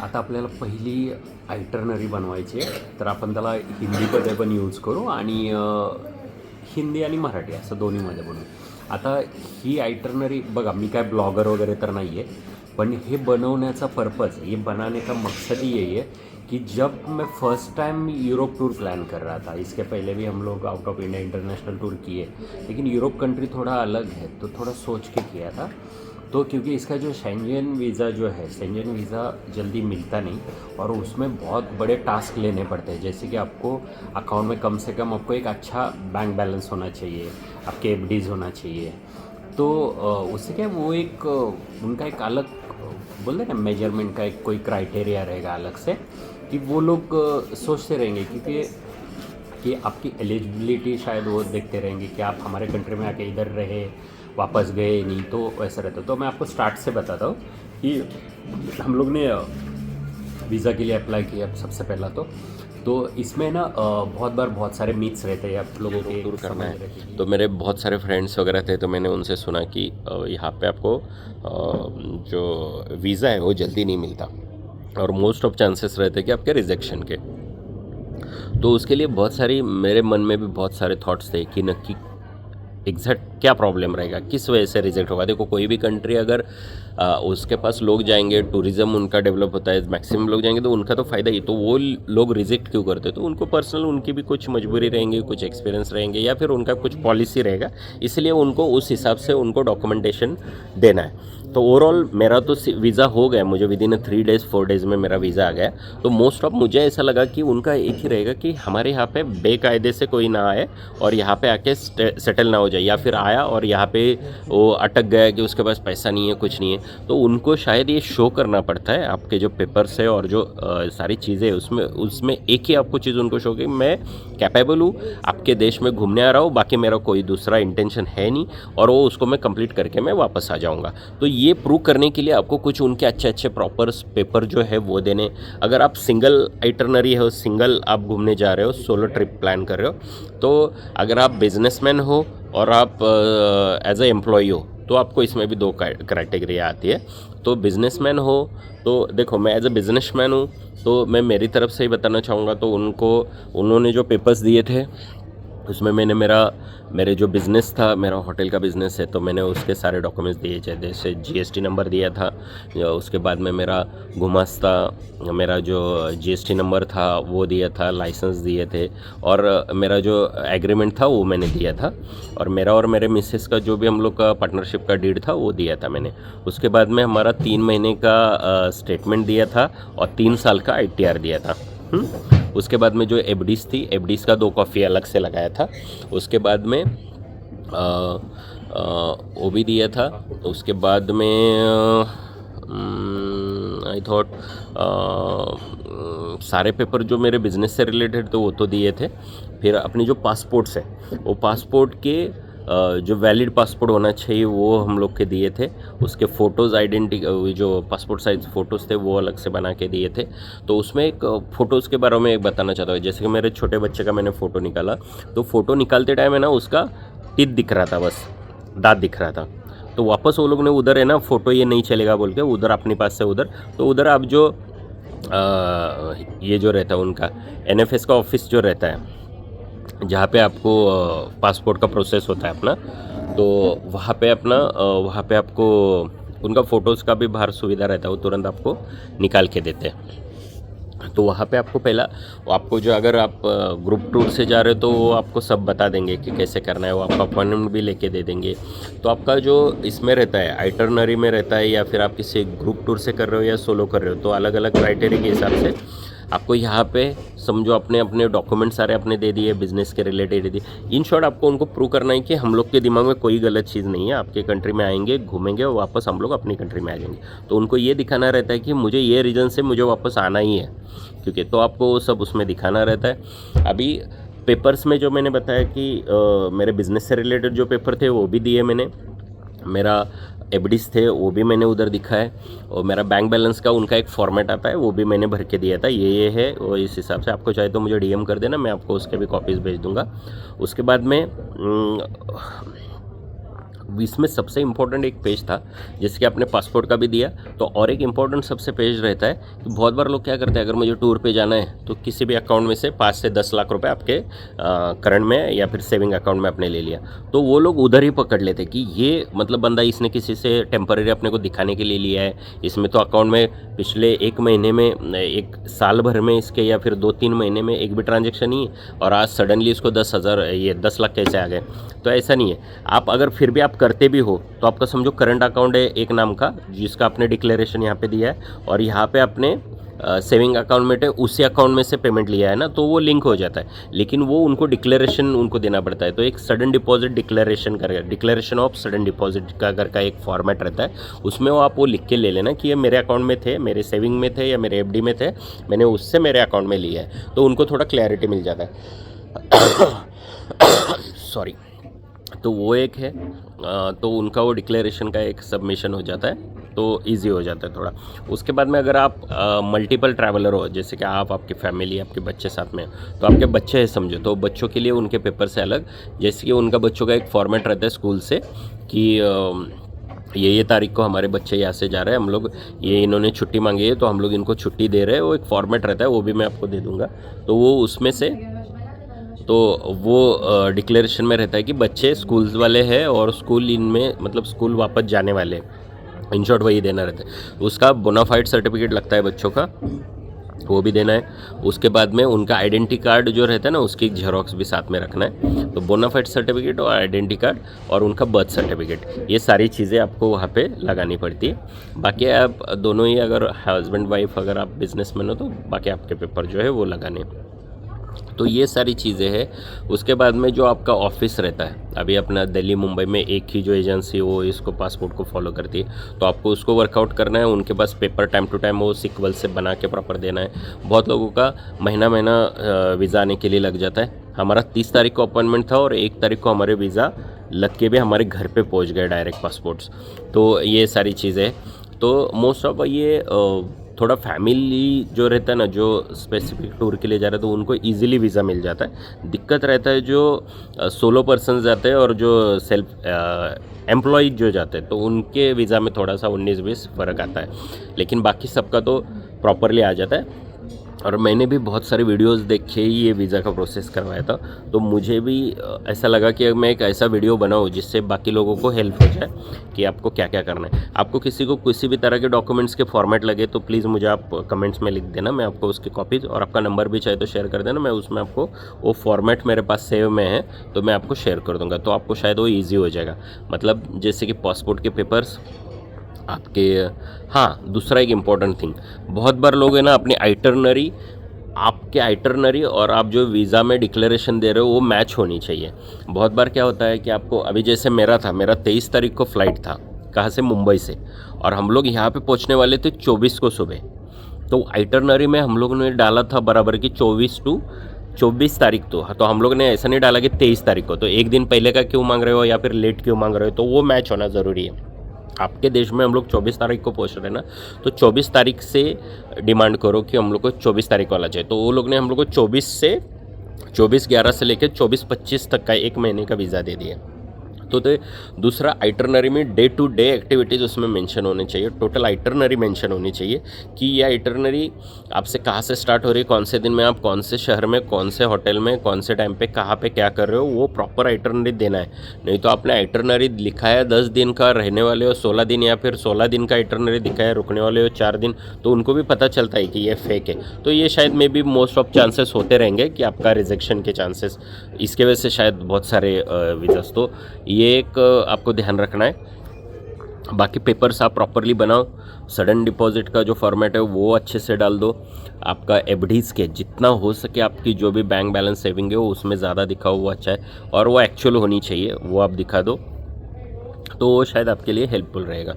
आता आपल्याला पहिली आयटरनरी बनवायची आहे, तर आपण त्याला हिंदीमध्ये पण यूज करू आणि हिंदी आणि मराठी असं दोन्हीमध्ये बनवू. आता ही आयटरनरी बघा, मी काय ब्लॉगर वगैरे तर नहीं है, पण हे बनवण्याचा पर्पज़, ये बनाने का मकसद ही यही है कि जब मैं first time Europe tour plan कर रहा था, इसके पहले भी हम लोग out of India international tour किए, लेकिन यूरोप कंट्री थोड़ा अलग है तो थोड़ा सोच के किया था। तो क्योंकि इसका जो शेंजन वीज़ा जो है, शेंजन वीज़ा जल्दी मिलता नहीं और उसमें बहुत बड़े टास्क लेने पड़ते हैं, जैसे कि आपको अकाउंट में कम से कम आपको एक अच्छा बैंक बैलेंस होना चाहिए, आपके एफडीज़ होना चाहिए। तो उससे क्या है, वो एक उनका एक अलग बोलते हैं ना, मेजरमेंट का एक कोई क्राइटेरिया रहेगा अलग से, कि वो लोग सोचते रहेंगे कि आपकी एलिजिबिलिटी शायद वो देखते रहेंगे कि आप हमारे कंट्री में आके इधर रहे, वापस गए नहीं, तो वैसा रहता। तो मैं आपको स्टार्ट से बताता हूँ कि हम लोग ने वीज़ा के लिए अप्लाई किया सबसे पहला। तो इसमें ना बहुत बार बहुत सारे मीट्स रहते हैं आप लोगों के टूर करना समझ रहे है। थे। तो मेरे बहुत सारे फ्रेंड्स वगैरह थे, तो मैंने उनसे सुना कि यहाँ पे आपको जो वीज़ा है वो जल्दी नहीं मिलता और मोस्ट ऑफ चांसेस रहते हैं कि आपके रिजेक्शन के। तो उसके लिए बहुत सारी मेरे मन में भी बहुत सारे थॉट्स थे कि नक्की एग्जैक्ट क्या प्रॉब्लम रहेगा, किस वजह से रिजेक्ट होगा। देखो, कोई भी कंट्री अगर उसके पास लोग जाएंगे, टूरिज़्म उनका डेवलप होता है, मैक्सिमम लोग जाएंगे तो उनका तो फ़ायदा ही। तो वो लोग रिजेक्ट क्यों करते, तो उनको पर्सनल उनकी भी कुछ मजबूरी रहेंगी, कुछ एक्सपीरियंस रहेंगे या फिर उनका कुछ पॉलिसी रहेगा, इसलिए उनको उस हिसाब से उनको डॉक्यूमेंटेशन देना है। तो ओवरऑल मेरा तो वीज़ा हो गया, मुझे विदिन 3 डेज़ 4 डेज़ में मेरा वीज़ा आ गया। तो मोस्ट ऑफ मुझे ऐसा लगा कि उनका एक ही रहेगा कि हमारे यहाँ पे बेकायदे से कोई ना आए और यहाँ पे आके सेटल ना हो जाए, या फिर आया और यहाँ पे वो अटक गया कि उसके पास पैसा नहीं है, कुछ नहीं है। तो उनको शायद ये शो करना पड़ता है, आपके जो पेपर्स है और जो सारी चीज़ें उसमें एक ही आपको चीज़ उनको शो कि मैं कैपेबल हूँ, आपके देश में घूमने आ रहा हूँ, बाकी मेरा कोई दूसरा इंटेंशन है नहीं, और वो उसको मैं कंप्लीट करके मैं वापस आ जाऊँगा। तो ये प्रूव करने के लिए आपको कुछ उनके अच्छे अच्छे प्रॉपर पेपर जो है वो देने। अगर आप सिंगल आइटरनरी हो, सिंगल आप घूमने जा रहे हो, सोलो ट्रिप प्लान कर रहे हो, तो अगर आप बिजनेसमैन हो और आप एज ए एम्प्लॉई हो, तो आपको इसमें भी 2 क्राइटेरिया आती है। तो बिजनेसमैन हो तो देखो, मैं एज ए बिजनेसमैन हूँ, तो मैं मेरी तरफ से ही बताना चाहूँगा। तो उन्होंने जो पेपर्स दिए थे उसमें मेरे जो बिज़नेस था, मेरा होटल का बिज़नेस है, तो मैंने उसके सारे डॉक्यूमेंट्स दिए, जैसे जीएसटी नंबर दिया था, उसके बाद में मेरा गुमास्ता, मेरा जो जीएसटी नंबर था वो दिया था, लाइसेंस दिए थे, और मेरा जो एग्रीमेंट था वो मैंने दिया था, और मेरा और मेरे मिसेस का जो भी हम लोग का पार्टनरशिप का डीड था वो दिया था मैंने। उसके बाद में हमारा 3 महीने का स्टेटमेंट दिया था और 3 साल का आईटीआर दिया था। उसके बाद में जो एफडीज़ थी, एफडीज़ का 2 कॉपी अलग से लगाया था। उसके बाद में वो भी दिया था। उसके बाद में आई थॉट सारे पेपर जो मेरे बिज़नेस से रिलेटेड थे वो तो दिए थे। फिर अपने जो पासपोर्ट्स है, वो पासपोर्ट के जो वैलिड पासपोर्ट होना चाहिए वो हम लोग के दिए थे। उसके फ़ोटोज़ जो पासपोर्ट साइज़ फ़ोटोज़ थे वो अलग से बना के दिए थे। तो उसमें एक फ़ोटोज़ के बारे में एक बताना चाहता हूँ। जैसे कि मेरे छोटे बच्चे का मैंने फ़ोटो निकाला, तो फ़ोटो निकालते टाइम है ना, उसका टीथ दिख रहा था, बस दाँत दिख रहा था। तो वापस वो लोग ने उधर है ना, फ़ोटो ये नहीं चलेगा बोल के उधर अपने पास से उधर, तो उधर आप जो ये जो रहता है उनका एनएफएस का ऑफिस जो रहता है, जहाँ पे आपको पासपोर्ट का प्रोसेस होता है अपना, तो वहाँ पे आपको उनका फ़ोटोज़ का भी बाहर सुविधा रहता है, वो तुरंत आपको निकाल के देते हैं। तो वहाँ पे आपको आपको जो, अगर आप ग्रुप टूर से जा रहे हो तो वो आपको सब बता देंगे कि कैसे करना है, वो आपका अपॉइंटमेंट भी लेके दे देंगे। तो आपका जो इसमें रहता है, आइटरनरी में रहता है, या फिर आप किसी ग्रुप टूर से कर रहे हो या सोलो कर रहे हो, तो अलग अलग क्राइटेरिया के हिसाब से आपको यहाँ पे समझो अपने अपने डॉक्यूमेंट सारे अपने दे दिए, बिज़नेस के रिलेटेड दे दिए। इन शॉर्ट आपको उनको प्रूव करना है कि हम लोग के दिमाग में कोई गलत चीज़ नहीं है, आपके कंट्री में आएंगे, घूमेंगे और वापस हम लोग अपनी कंट्री में आ जाएंगे। तो उनको ये दिखाना रहता है कि मुझे ये रीज़न से मुझे वापस आना ही है, क्योंकि तो आपको वो सब उसमें दिखाना रहता है। अभी पेपर्स में जो मैंने बताया कि मेरे बिज़नेस से रिलेटेड जो पेपर थे वो भी दिए मैंने, मेरा एफडीज़ थे वो भी मैंने उधर दिखा है, और मेरा बैंक बैलेंस का उनका एक फॉर्मेट आता है वो भी मैंने भर के दिया था, ये है। और इस हिसाब से आपको चाहे तो मुझे डीएम कर देना, मैं आपको उसके भी कॉपीज़ भेज दूँगा। उसके बाद में इसमें सबसे इम्पोर्टेंट एक पेज था, जैसे कि आपने पासपोर्ट का भी दिया, तो और एक इम्पोर्टेंट सबसे पेज रहता है कि बहुत बार लोग क्या करते हैं, अगर मुझे टूर पे जाना है तो किसी भी अकाउंट में से 5 से 10 लाख रुपए आपके करंट में या फिर सेविंग अकाउंट में आपने ले लिया, तो वो लोग उधर ही पकड़ लेते कि ये मतलब बंदा इसने किसी से टेम्पररी अपने को दिखाने के लिए लिया है, इसमें तो अकाउंट में पिछले 1 महीने में, 1 साल भर में इसके या फिर 2-3 महीने में एक भी ट्रांजेक्शन नहीं है, और आज सडनली इसको 10 लाख कैसे आ गए। तो ऐसा नहीं है। आप अगर फिर भी आप करते भी हो तो आपका समझो करंट अकाउंट है एक नाम का, जिसका आपने डिक्लेरेशन यहाँ पे दिया है, और यहाँ पे आपने सेविंग अकाउंट में उसी अकाउंट में से पेमेंट लिया है ना, तो वो लिंक हो जाता है। लेकिन वो उनको डिक्लेरेशन उनको देना पड़ता है। तो एक सडन डिपॉजिट डिक्लेरेशन कर, डिक्लेरेशन ऑफ सडन डिपॉजिट का अगर का एक फॉर्मेट रहता है, उसमें वो आप वो लिख के ले लेना कि ये मेरे अकाउंट में थे, मेरे सेविंग में थे या मेरे एफडी में थे, मैंने उससे मेरे अकाउंट में लिया है, तो उनको थोड़ा क्लैरिटी मिल जाता है। सॉरी। तो वो एक है, तो उनका वो डिक्लेरेशन का एक सबमिशन हो जाता है, तो इजी हो जाता है थोड़ा। उसके बाद में अगर आप मल्टीपल ट्रैवलर हो, जैसे कि आप, आपकी फैमिली, आपके बच्चे साथ में, तो आपके बच्चे हैं समझो, तो बच्चों के लिए उनके पेपर से अलग, जैसे कि उनका बच्चों का एक फॉर्मेट रहता है स्कूल से कि ये तारीख को हमारे बच्चे यहाँ से जा रहे हैं, हम लोग ये इन्होंने छुट्टी मांगी है तो हम लोग इनको छुट्टी दे रहे हैं, वो एक फॉर्मेट रहता है, वो भी मैं आपको दे दूँगा। तो वो उसमें से तो वो डिक्लेरेशन में रहता है कि बच्चे स्कूल्स वाले हैं और स्कूल इनमें मतलब स्कूल वापस जाने वाले हैं, इन शॉर्ट वही देना रहता है। उसका बोनाफाइड सर्टिफिकेट लगता है बच्चों का, वो भी देना है। उसके बाद में उनका आइडेंटिटी कार्ड जो रहता है ना, उसकी झेरॉक्स भी साथ में रखना है। तो बोनाफाइड सर्टिफिकेट और आइडेंटिटी कार्ड और उनका बर्थ सर्टिफिकेट, ये सारी चीज़ें आपको वहाँ पे लगानी पड़ती है। बाकी आप दोनों ही, अगर हस्बैंड वाइफ अगर आप बिजनेसमैन हो तो बाकी आपके पेपर जो है वो लगाने। तो ये सारी चीज़ें हैं। उसके बाद में जो आपका ऑफिस रहता है, अभी अपना दिल्ली मुंबई में एक ही जो एजेंसी वो इसको पासपोर्ट को फॉलो करती है, तो आपको उसको वर्कआउट करना है। उनके पास पेपर टाइम टू टाइम वो सीक्वल से बना के प्रॉपर देना है। बहुत लोगों का महीना वीज़ा आने के लिए लग जाता है। हमारा 30 तारीख को अपॉइंटमेंट था और 1 तारीख को हमारे वीज़ा लग के भी हमारे घर पे पहुंच गए डायरेक्ट पासपोर्ट्स। तो ये सारी चीज़ें, तो मोस्ट ऑफ ये थोड़ा फैमिली जो रहता है ना, जो स्पेसिफिक टूर के लिए जा रहे हैं, तो उनको इजीली वीज़ा मिल जाता है। दिक्कत रहता है जो सोलो पर्सन जाते हैं और जो सेल्फ एम्प्लॉय जो जाते हैं, तो उनके वीज़ा में थोड़ा सा 19-20 फ़र्क आता है, लेकिन बाकी सबका तो प्रॉपरली आ जाता है। और मैंने भी बहुत सारे वीडियोस देखे ही ये वीज़ा का प्रोसेस करवाया था, तो मुझे भी ऐसा लगा कि मैं एक ऐसा वीडियो बनाऊं जिससे बाकी लोगों को हेल्प हो जाए कि आपको क्या क्या करना है। आपको किसी को किसी भी तरह के डॉक्यूमेंट्स के फॉर्मेट लगे तो प्लीज़ मुझे आप कमेंट्स में लिख देना, मैं आपको उसकी कॉपीज़ और आपका नंबर भी चाहे तो शेयर कर देना, मैं उसमें आपको वो फॉर्मेट मेरे पास सेव में है तो मैं आपको शेयर कर दूँगा, तो आपको शायद वो ईजी हो जाएगा। मतलब जैसे कि पासपोर्ट के पेपर्स आपके। हाँ, दूसरा एक इम्पॉर्टेंट थिंग, बहुत बार लोग है ना अपनी आइटरनरी, आपके आइटरनरी और आप जो वीज़ा में डिक्लेरेशन दे रहे हो वो मैच होनी चाहिए। बहुत बार क्या होता है कि आपको, अभी जैसे मेरा 23 तारीख को फ़्लाइट था, कहाँ से, मुंबई से, और हम लोग यहाँ पे पहुँचने वाले थे 24 को सुबह। तो आइटरनरी में हम लोगों ने डाला था बराबर की 24 तारीख तो हम लोग ने ऐसा नहीं डाला कि 23 तारीख को, तो एक दिन पहले का क्यों मांग रहे हो या फिर लेट क्यों मांग रहे हो, तो वो मैच होना ज़रूरी है। आपके देश में हम लोग 24 तारीख को पहुंच रहे हैं ना, तो 24 तारीख से डिमांड करो कि हम लोग को 24 तारीख वाला चाहिए। तो वो लोग ने हम लोग को 24/11 से लेकर 24/25 तक का 1 महीने का वीज़ा दे दिया। तो दूसरा, आइटरनरी में डे टू डे एक्टिविटीज़ उसमें मेंशन होने चाहिए, टोटल आइटरनरी मेंशन होनी चाहिए कि ये आइटरनरी आपसे कहाँ से स्टार्ट हो रही है, कौन से दिन में आप कौन से शहर में, कौन से होटल में, कौन से टाइम पे कहाँ पे क्या कर रहे हो, वो प्रॉपर आइटरनरी देना है। नहीं तो आपने आइटरनरी लिखा है 10 दिन का रहने वाले हो 16 दिन, या फिर 16 दिन का आइटरनरी दिखाया है रुकने वाले हो 4 दिन, तो उनको भी पता चलता है कि ये फेक है। तो ये शायद may be most of chances होते रहेंगे कि आपका रिजेक्शन के चांसेस, इसके वजह से शायद बहुत सारे वीज़ास, तो ये एक आपको ध्यान रखना है। बाकी पेपर्स आप प्रॉपरली बनाओ, सडन डिपॉजिट का जो फॉर्मेट है वो अच्छे से डाल दो, आपका एफडीज़ के जितना हो सके आपकी जो भी बैंक बैलेंस सेविंग है वो उसमें ज़्यादा दिखाओ, वो अच्छा है, और वो एक्चुअल होनी चाहिए, वो आप दिखा दो, तो वो शायद आपके लिए हेल्पफुल रहेगा।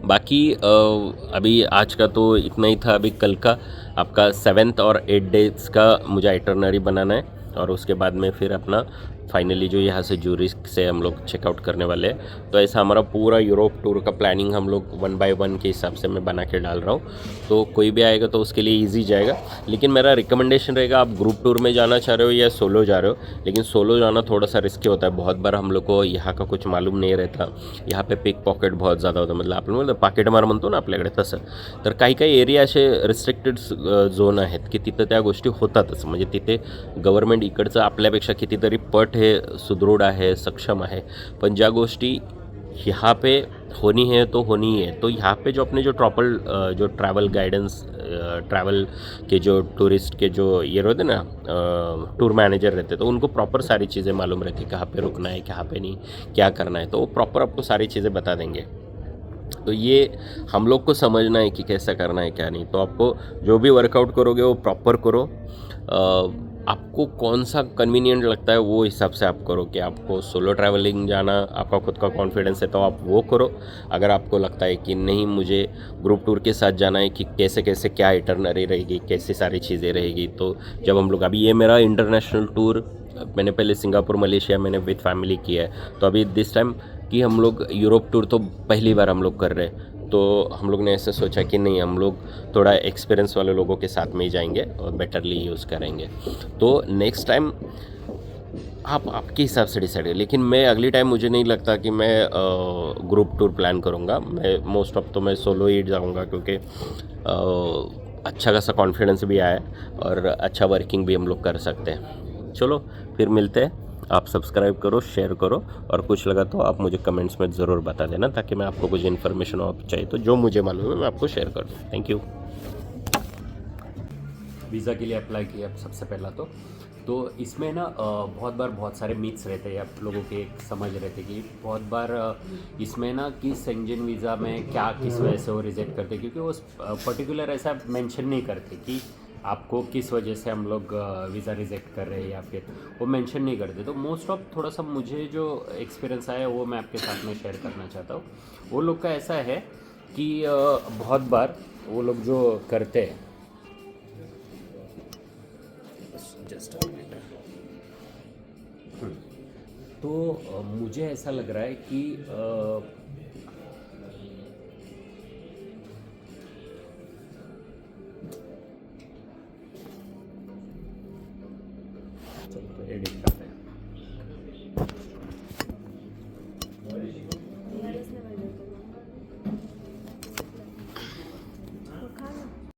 बाकी अभी आज का तो इतना ही था। अभी कल का आपका 7th और 8 डेज़ का मुझे आइटरनरी बनाना है, और उसके बाद में फिर अपना फाइनली जो यहाँ से ज्यूरिख से हम लोग चेकआउट करने वाले हैं। तो ऐसा हमारा पूरा यूरोप टूर का प्लानिंग हम लोग 1 बाय 1 के हिसाब से मैं बना के डाल रहा हूँ। तो कोई भी आएगा तो उसके लिए ईजी जाएगा। लेकिन मेरा रिकमेंडेशन रहेगा, आप ग्रुप टूर में जाना चाह रहे हो या सोलो जा रहे हो, लेकिन सोलो जाना थोड़ा सा रिस्की होता है। बहुत बार हम लोग को यहाँ का कुछ मालूम नहीं रहता, यहाँ पे पिक पॉकेट बहुत ज़्यादा होतं, मतलब आपण म्हणतो पाकिट मार म्हणतो ना आपल्याकडे तसं. तर काही काही एरिया असे रिस्ट्रिक्टेड झोन आहेत की तिथं त्या गोष्टी होतातच. म्हणजे तिथे गव्हर्नमेंट इकडचं आपल्यापेक्षा कितीतरी पट हे सुदृढ आहे, सक्षम आहे, पण ज्या गोष्टी यहाँ पे होनी है तो होनी ही है। तो यहाँ पे जो अपने जो ट्रैवल गाइडेंस, ट्रैवल के जो टूरिस्ट के जो ये रहते ना टूर मैनेजर रहते, तो उनको प्रॉपर सारी चीज़ें मालूम रहती, कहाँ पे रुकना है, कहाँ पे नहीं, क्या करना है, तो वो प्रॉपर आपको सारी चीज़ें बता देंगे। तो ये हम लोग को समझना है कि कैसा करना है क्या नहीं। तो आपको जो भी वर्कआउट करोगे वो प्रॉपर करो। आपको कौन सा कन्वीनियंट लगता है वो हिसाब से आप करो, कि आपको सोलो ट्रैवलिंग जाना, आपका खुद का कॉन्फिडेंस है तो आप वो करो। अगर आपको लगता है कि नहीं मुझे ग्रुप टूर के साथ जाना है, कि कैसे कैसे क्या आइटनरी रहेगी, कैसी सारी चीज़ें रहेगी, तो जब हम लोग, अभी ये मेरा इंटरनेशनल टूर, मैंने पहले सिंगापुर मलेशिया मैंने विद फैमिली किया है, तो अभी दिस टाइम कि हम लोग यूरोप टूर तो पहली बार हम लोग कर रहे हैं। तो हम लोग ने ऐसे सोचा कि नहीं, हम लोग थोड़ा एक्सपीरियंस वाले लोगों के साथ में ही जाएंगे और बेटरली यूज़ करेंगे। तो नेक्स्ट टाइम आप आपके हिसाब से डिसाइड करें। लेकिन मैं अगली टाइम मुझे नहीं लगता कि मैं ग्रुप टूर प्लान करूँगा। मैं मोस्ट ऑफ तो मैं सोलो ही जाऊँगा, क्योंकि अच्छा खासा कॉन्फिडेंस भी आया है और अच्छा वर्किंग भी हम लोग कर सकते हैं। चलो फिर मिलते हैं। आप सब्सक्राइब करो, शेयर करो, और कुछ लगा तो आप मुझे कमेंट्स में ज़रूर बता देना, ताकि मैं आपको कुछ इन्फॉर्मेशन आप चाहिए तो जो मुझे मालूम है मैं आपको शेयर कर दूँ। Thank you. वीज़ा के लिए अप्लाई किया सबसे पहला तो इसमें ना बहुत बार बहुत सारे मिथ्स रहते हैं, आप लोगों के एक समझ रहते कि बहुत बार इसमें ना कि शेंजन वीज़ा में क्या किस वजह से वो रिजेक्ट करते, क्योंकि वो पर्टिकुलर ऐसा मेंशन नहीं करते कि आपको किस वजह से हम लोग वीज़ा रिजेक्ट कर रहे हैं, या फिर वो मेंशन नहीं करते। तो मोस्ट ऑफ थोड़ा सा मुझे जो एक्सपीरियंस आया वो मैं आपके साथ में शेयर करना चाहता हूँ। वो लोग का ऐसा है कि बहुत बार वो लोग जो करते हैं, जस्ट तो मुझे ऐसा लग रहा है कि चलो तो एडिट